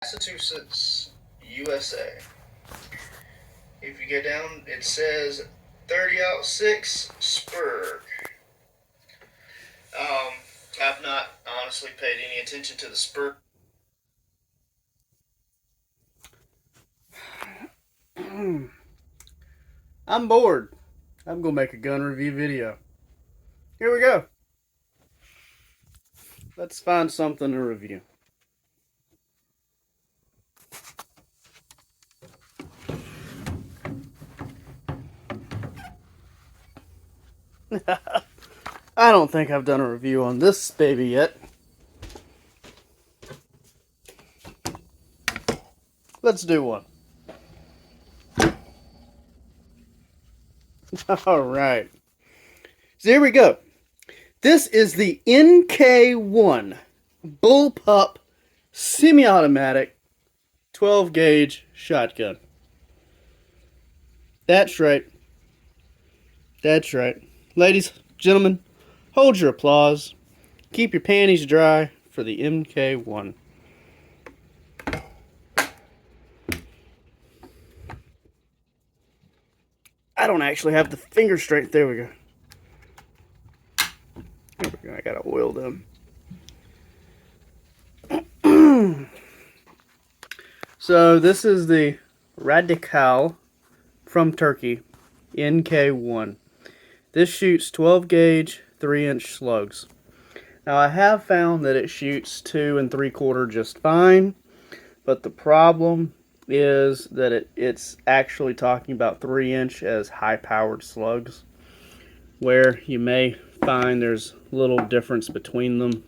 Massachusetts, USA. If you get down, it says 30-06 Spur. I've not honestly paid any attention to the Spur. I'm bored. I'm gonna make a gun review video. Here we go. Let's find something to review. I don't think I've done a review on this baby yet. Let's do one. Alright. So here we go. This is the nk-1 bullpup semi-automatic 12 gauge shotgun. That's right. That's right. Ladies, gentlemen, hold your applause. Keep your panties dry for the nk-1. I don't actually have the finger straight. There we go. There we go. I gotta oil them. So this is the Radical from Turkey nk-1. This shoots 12 gauge 3-inch slugs. Now I have found that it shoots 2 3/4 just fine, but the problem is that it's actually talking about 3-inch as high-powered slugs, where you may find there's little difference between them.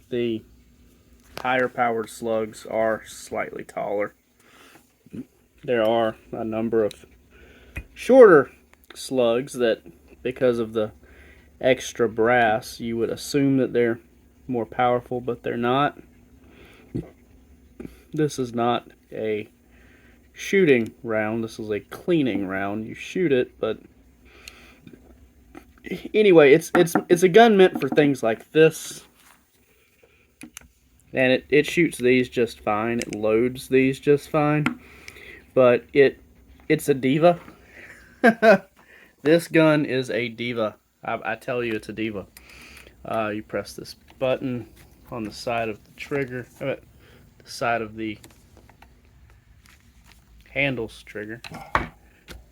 The higher-powered slugs are slightly taller. There are a number of shorter slugs that, because of the extra brass, you would assume that they're more powerful, but they're not. This is not a shooting round. This is a cleaning round. You shoot it, but anyway, it's a gun meant for things like this, and it shoots these just fine. It loads these just fine, but it's a diva. This gun is a diva. I tell you, it's a diva. You press this button on the side of the trigger. The side of the handles trigger,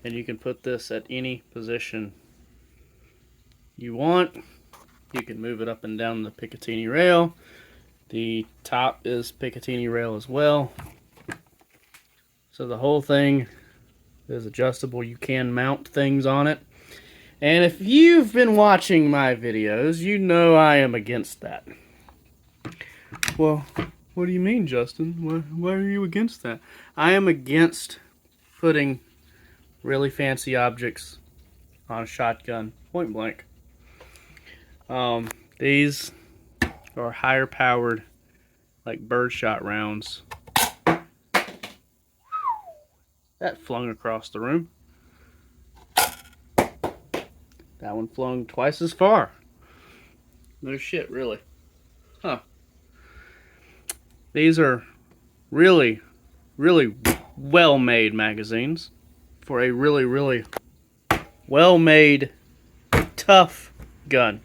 and you can put this at any position you want. You can move it up and down the Picatinny rail. The top is Picatinny rail as well, so the whole thing is adjustable. You can mount things on it, and if you've been watching my videos, you know I am against that. Well, what do you mean, Justin? Why are you against that? I am against putting really fancy objects on a shotgun, point blank. These are higher powered, like birdshot rounds. That flung across the room. That one flung twice as far. No shit, really. Huh. These are really, really well-made magazines for a really, really well-made, tough gun.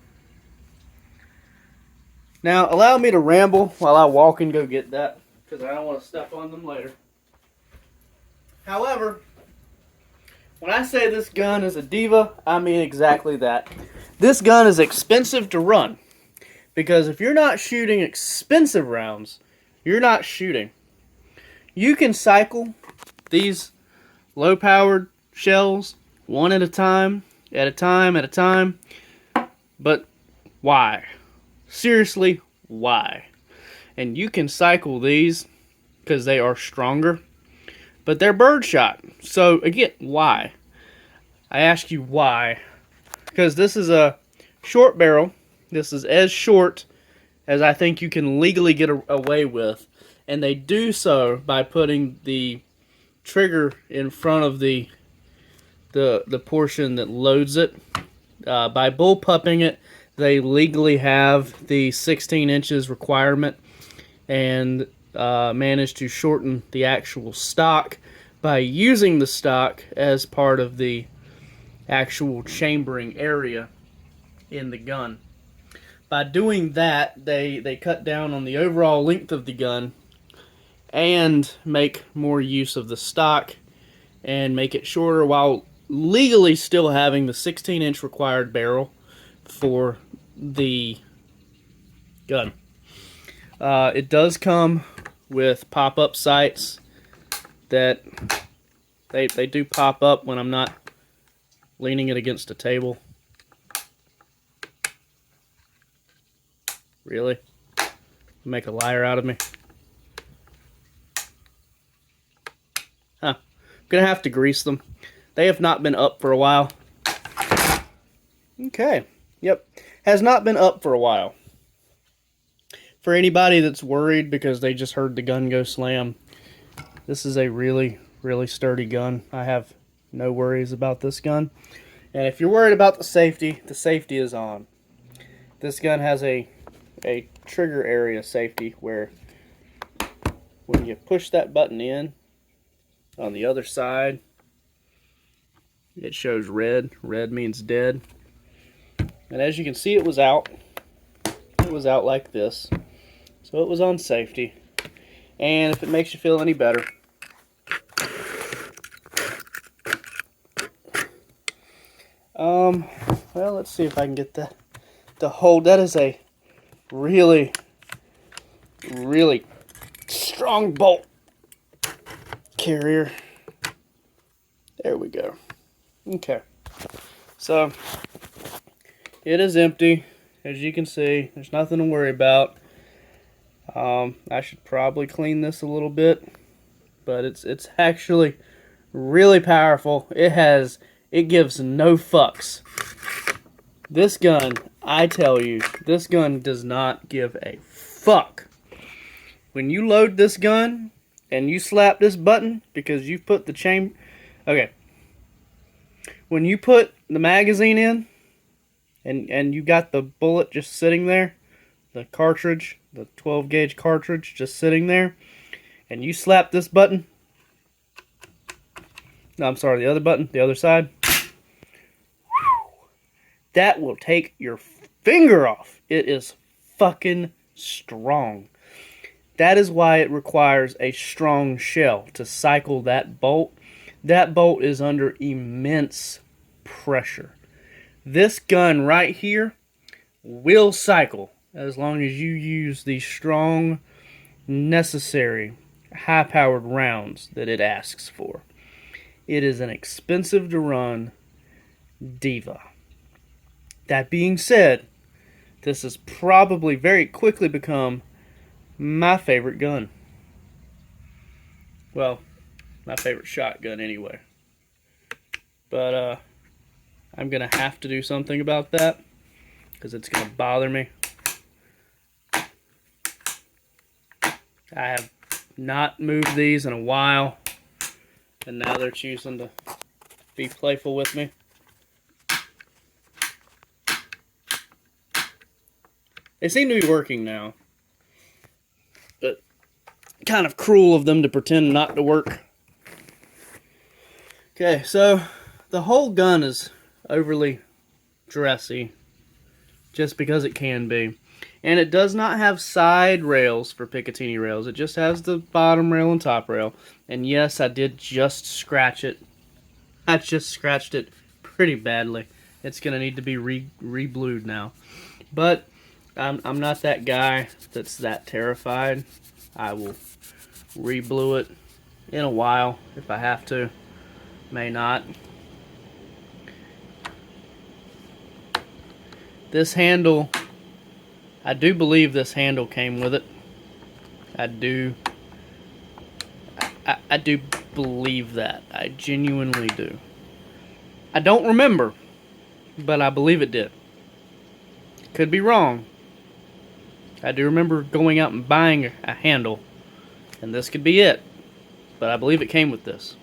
Now, allow me to ramble while I walk and go get that, because I don't want to step on them later. However, when I say this gun is a diva, I mean exactly that. This gun is expensive to run, because if you're not shooting expensive rounds, you're not shooting. You can cycle these low-powered shells one at a time, but why? Seriously, why? And you can cycle these because they are stronger, but they're birdshot. So again, why? I ask you why. Because this is a short barrel. This is as short as I think you can legally get away with, and they do so by putting the trigger in front of the portion that loads it. By bullpupping it, they legally have the 16 inches requirement, and managed to shorten the actual stock by using the stock as part of the actual chambering area in the gun. By doing that, they cut down on the overall length of the gun and make more use of the stock and make it shorter while legally still having the 16-inch required barrel for the gun. It does come with pop-up sights that they do pop up when I'm not leaning it against a table. Really? Make a liar out of me? Huh. I'm gonna have to grease them. They have not been up for a while. Okay. Yep. Has not been up for a while. For anybody that's worried because they just heard the gun go slam, this is a really, really sturdy gun. I have no worries about this gun. And if you're worried about the safety is on. This gun has a trigger area safety where when you push that button in on the other side, it shows red. Red means dead. And as you can see, it was out. It was out like this. So it was on safety. And if it makes you feel any better, well, let's see if I can get the hold. That is a really, really strong bolt carrier. There we go. Okay. So it is empty. As you can see, there's nothing to worry about. I should probably clean this a little bit, but it's actually really powerful. It gives no fucks. This gun, I tell you, this gun does not give a fuck. When you load this gun and you slap this button because you put the chamber, okay. When you put the magazine in and you got the bullet just sitting there, the cartridge, the 12 gauge cartridge just sitting there, and you slap this button, no, I'm sorry, the other button, the other side, that will take your finger off. It is fucking strong. That is why it requires a strong shell to cycle that bolt. That bolt is under immense pressure. This gun right here will cycle as long as you use the strong, necessary, high-powered rounds that it asks for. It is an expensive to run diva. That being said, this has probably very quickly become my favorite gun. Well, my favorite shotgun anyway. But I'm going to have to do something about that because it's going to bother me. I have not moved these in a while, and now they're choosing to be playful with me. They seem to be working now, but kind of cruel of them to pretend not to work. Okay, so the whole gun is overly dressy, just because it can be. And it does not have side rails for Picatinny rails. It just has the bottom rail and top rail. And yes, I did just scratch it. I just scratched it pretty badly. It's going to need to be re-blued now. But I'm not that guy that's that terrified. I will re-blue it in a while if I have to. May not. This handle, I do believe this handle came with it. I do believe that. I genuinely do. I don't remember, but I believe it did. Could be wrong. I do remember going out and buying a handle, and this could be it. But I believe it came with this.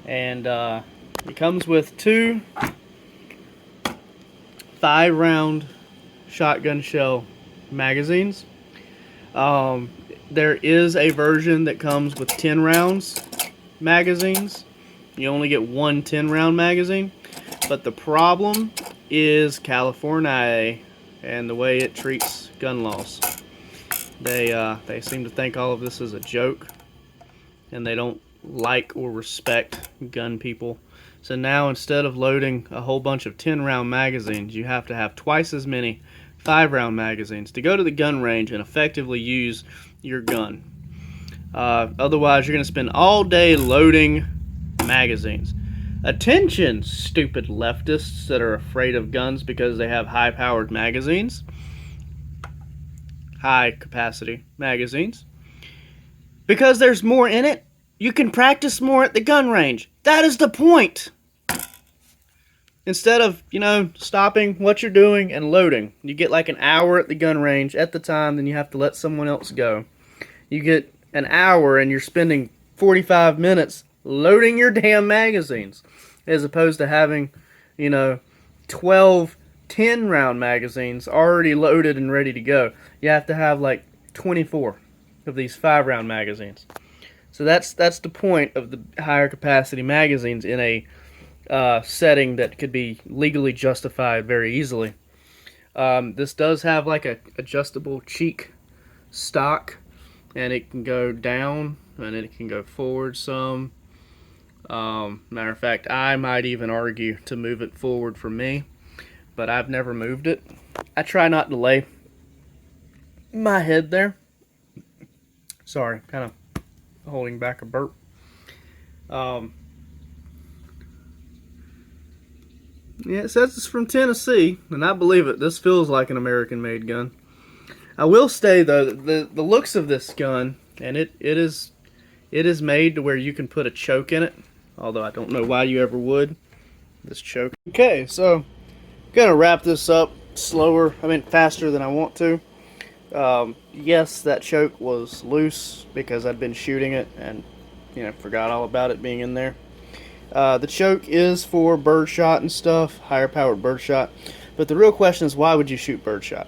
And it comes with two 5-round shotgun shell magazines. there is a version that comes with 10 rounds magazines. You only get one 10-round magazine. But the problem is California and the way it treats gun laws. They seem to think all of this is a joke, and they don't like or respect gun people. So now instead of loading a whole bunch of 10-round magazines, you have to have twice as many 5-round magazines to go to the gun range and effectively use your gun. Otherwise, you're going to spend all day loading magazines. Attention, stupid leftists that are afraid of guns because they have high-powered magazines. High-capacity magazines. Because there's more in it, you can practice more at the gun range. That is the point. Instead of, stopping what you're doing and loading. You get like an hour at the gun range at the time, then you have to let someone else go. You get an hour and you're spending 45 minutes loading your damn magazines, as opposed to having, 12 10-round magazines already loaded and ready to go. You have to have like 24 of these 5-round magazines. So that's the point of the higher capacity magazines in a setting that could be legally justified very easily. This does have like a adjustable cheek stock, and it can go down and it can go forward some. Matter of fact, I might even argue to move it forward for me, but I've never moved it. I try not to lay my head there. Sorry, kind of holding back a burp. Yeah, it says it's from Tennessee, and I believe it. This feels like an American-made gun. I will say, though, the looks of this gun, and it is made to where you can put a choke in it, although I don't know why you ever would, this choke. Okay, so I'm going to wrap this up faster than I want to. Yes, that choke was loose because I'd been shooting it and, forgot all about it being in there. The choke is for birdshot and stuff, higher powered birdshot. But the real question is, why would you shoot birdshot?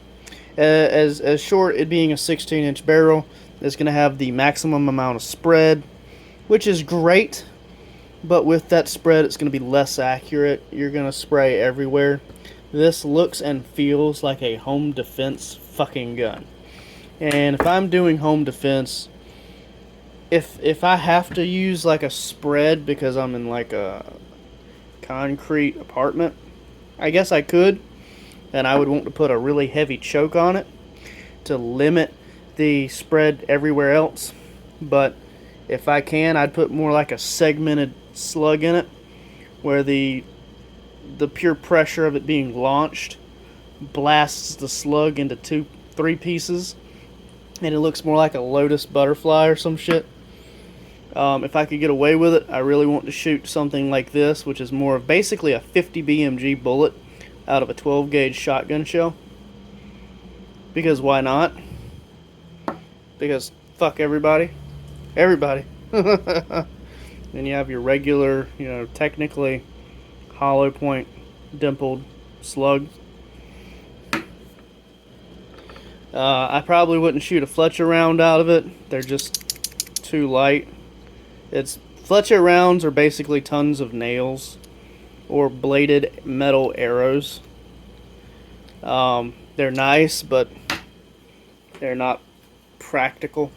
As short, it being a 16-inch barrel, it's going to have the maximum amount of spread, which is great. But with that spread, it's going to be less accurate. You're going to spray everywhere. This looks and feels like a home defense fucking gun. And if I'm doing home defense, if I have to use like a spread because I'm in like a concrete apartment, I guess I could, and I would want to put a really heavy choke on it to limit the spread everywhere else. But if I can, I'd put more like a segmented slug in it, where the pure pressure of it being launched blasts the slug into 2-3 pieces, and it looks more like a lotus butterfly or some shit. If I could get away with it, I really want to shoot something like this, which is more of basically a 50 BMG bullet out of a 12 gauge shotgun shell. Because why not? Because fuck everybody. Everybody. Then you have your regular, technically hollow point dimpled slug. I probably wouldn't shoot a Fletcher round out of it. They're just too light. Fletcher rounds are basically tons of nails or bladed metal arrows. They're nice, but they're not practical.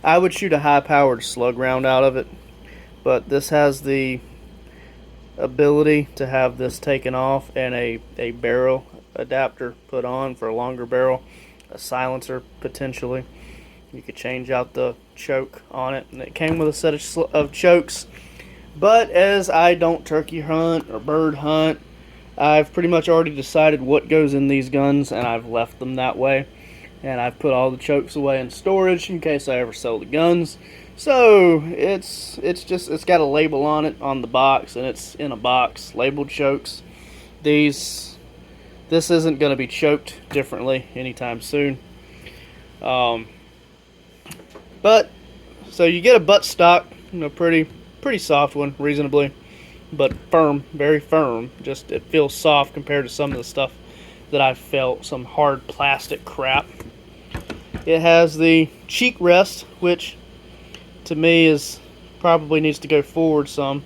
I would shoot a high-powered slug round out of it, but this has the ability to have this taken off and a barrel adapter put on for a longer barrel, a silencer potentially. You could change out the choke on it, and it came with a set of chokes. But as I don't turkey hunt or bird hunt, I've pretty much already decided what goes in these guns, and I've left them that way. And I've put all the chokes away in storage in case I ever sell the guns. So it's got a label on it on the box, and it's in a box labeled chokes. This isn't going to be choked differently anytime soon. But so you get a butt stock, pretty soft one, reasonably, but firm, very firm. Just it feels soft compared to some of the stuff that I've felt, some hard plastic crap. It has the cheek rest, which to me is probably needs to go forward some,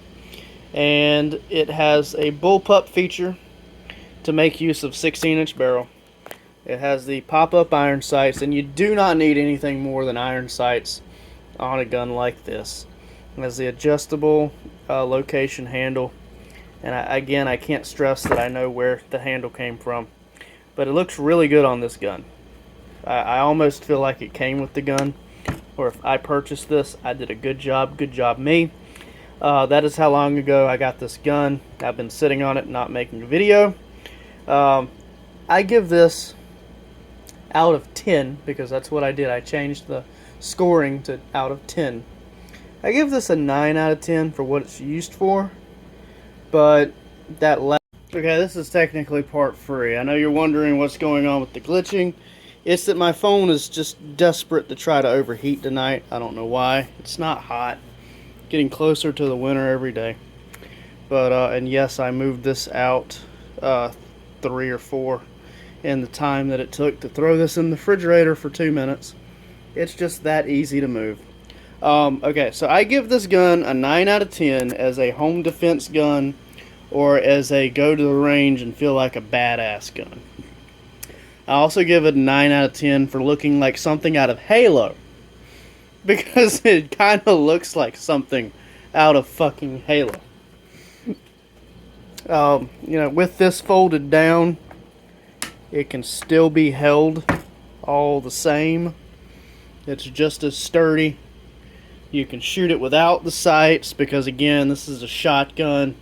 and it has a bullpup feature to make use of 16-inch barrel. It has the pop-up iron sights, and you do not need anything more than iron sights on a gun like this. It has the adjustable location handle, and again, I can't stress that I know where the handle came from, but it looks really good on this gun. I almost feel like it came with the gun, or if I purchased this, I did a good job me. That is how long ago I got this gun. I've been sitting on it, not making a video. I give this out of 10 because that's what I did. I changed the scoring to out of 10. I give this a 9 out of 10 for what it's used for, but that okay, this is technically part 3. I know you're wondering what's going on with the glitching. It's that my phone is just desperate to try to overheat tonight. I don't know why. It's not hot. Getting closer to the winter every day. But and yes, I moved this out 3 or 4 in the time that it took to throw this in the refrigerator for 2 minutes. It's just that easy to move. Okay, so I give this gun a 9 out of 10 as a home defense gun, or as a go to the range and feel like a badass gun. I also give it a 9 out of 10 for looking like something out of Halo, because it kind of looks like something out of fucking Halo. You know, with this folded down, it can still be held all the same. It's just as sturdy. You can shoot it without the sights because, again, this is a shotgun.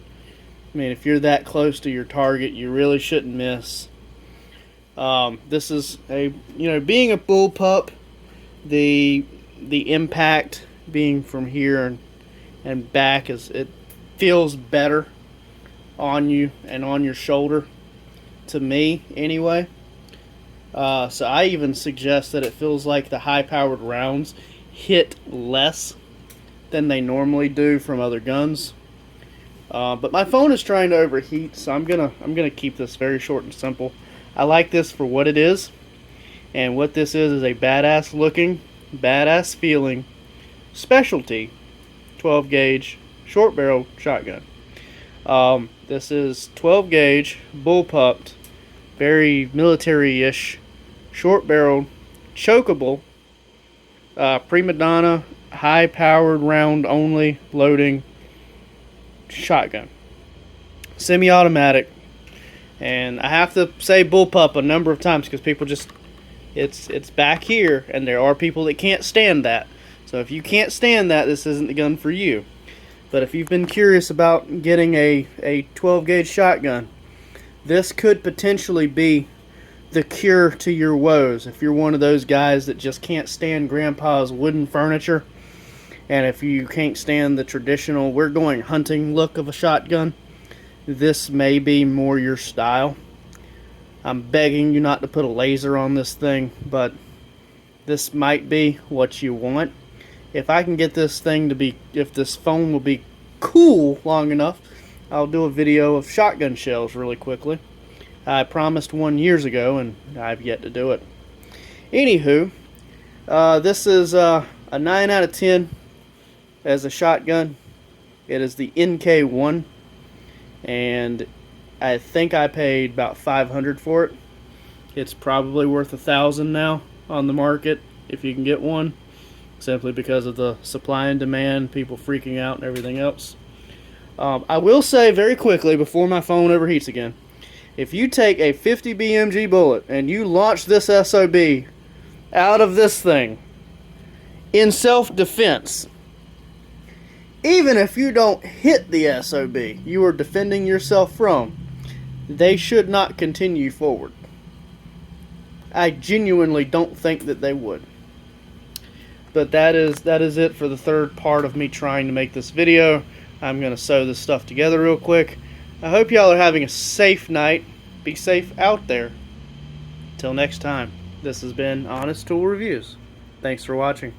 I mean, if you're that close to your target, you really shouldn't miss. This is a, you know, being a bullpup, the impact being from here and back it feels better on you and on your shoulder, to me anyway. So I even suggest that it feels like the high-powered rounds hit less than they normally do from other guns. But my phone is trying to overheat, so I'm gonna keep this very short and simple. I like this for what it is, and what this is a badass looking, badass feeling, specialty 12 gauge short barrel shotgun. This is 12 gauge bullpupped, very military-ish, short barreled, chokeable, prima donna, high powered round only loading shotgun, semi-automatic. And I have to say bullpup a number of times because people just, it's back here, and there are people that can't stand that. So if you can't stand that, this isn't the gun for you. But if you've been curious about getting a 12 gauge shotgun, this could potentially be the cure to your woes. If you're one of those guys that just can't stand grandpa's wooden furniture, and if you can't stand the traditional we're going hunting look of a shotgun, this may be more your style. I'm begging you not to put a laser on this thing, but this might be what you want. If I can get this thing to be, if this phone will be cool long enough, I'll do a video of shotgun shells really quickly. I promised one years ago, and I've yet to do it. Anywho, this is a 9 out of 10 as a shotgun. It is the nk-1, and I think I paid about $500 for it. It's probably worth $1,000 now on the market if you can get one, simply because of the supply and demand, people freaking out and everything else. I will say very quickly before my phone overheats again, if you take a 50 BMG bullet and you launch this SOB out of this thing in self-defense, even if you don't hit the SOB you are defending yourself from, they should not continue forward. I genuinely don't think that they would. But that is it for the third part of me trying to make this video. I'm going to sew this stuff together real quick. I hope y'all are having a safe night. Be safe out there. Till next time, this has been Honest Tool Reviews. Thanks for watching.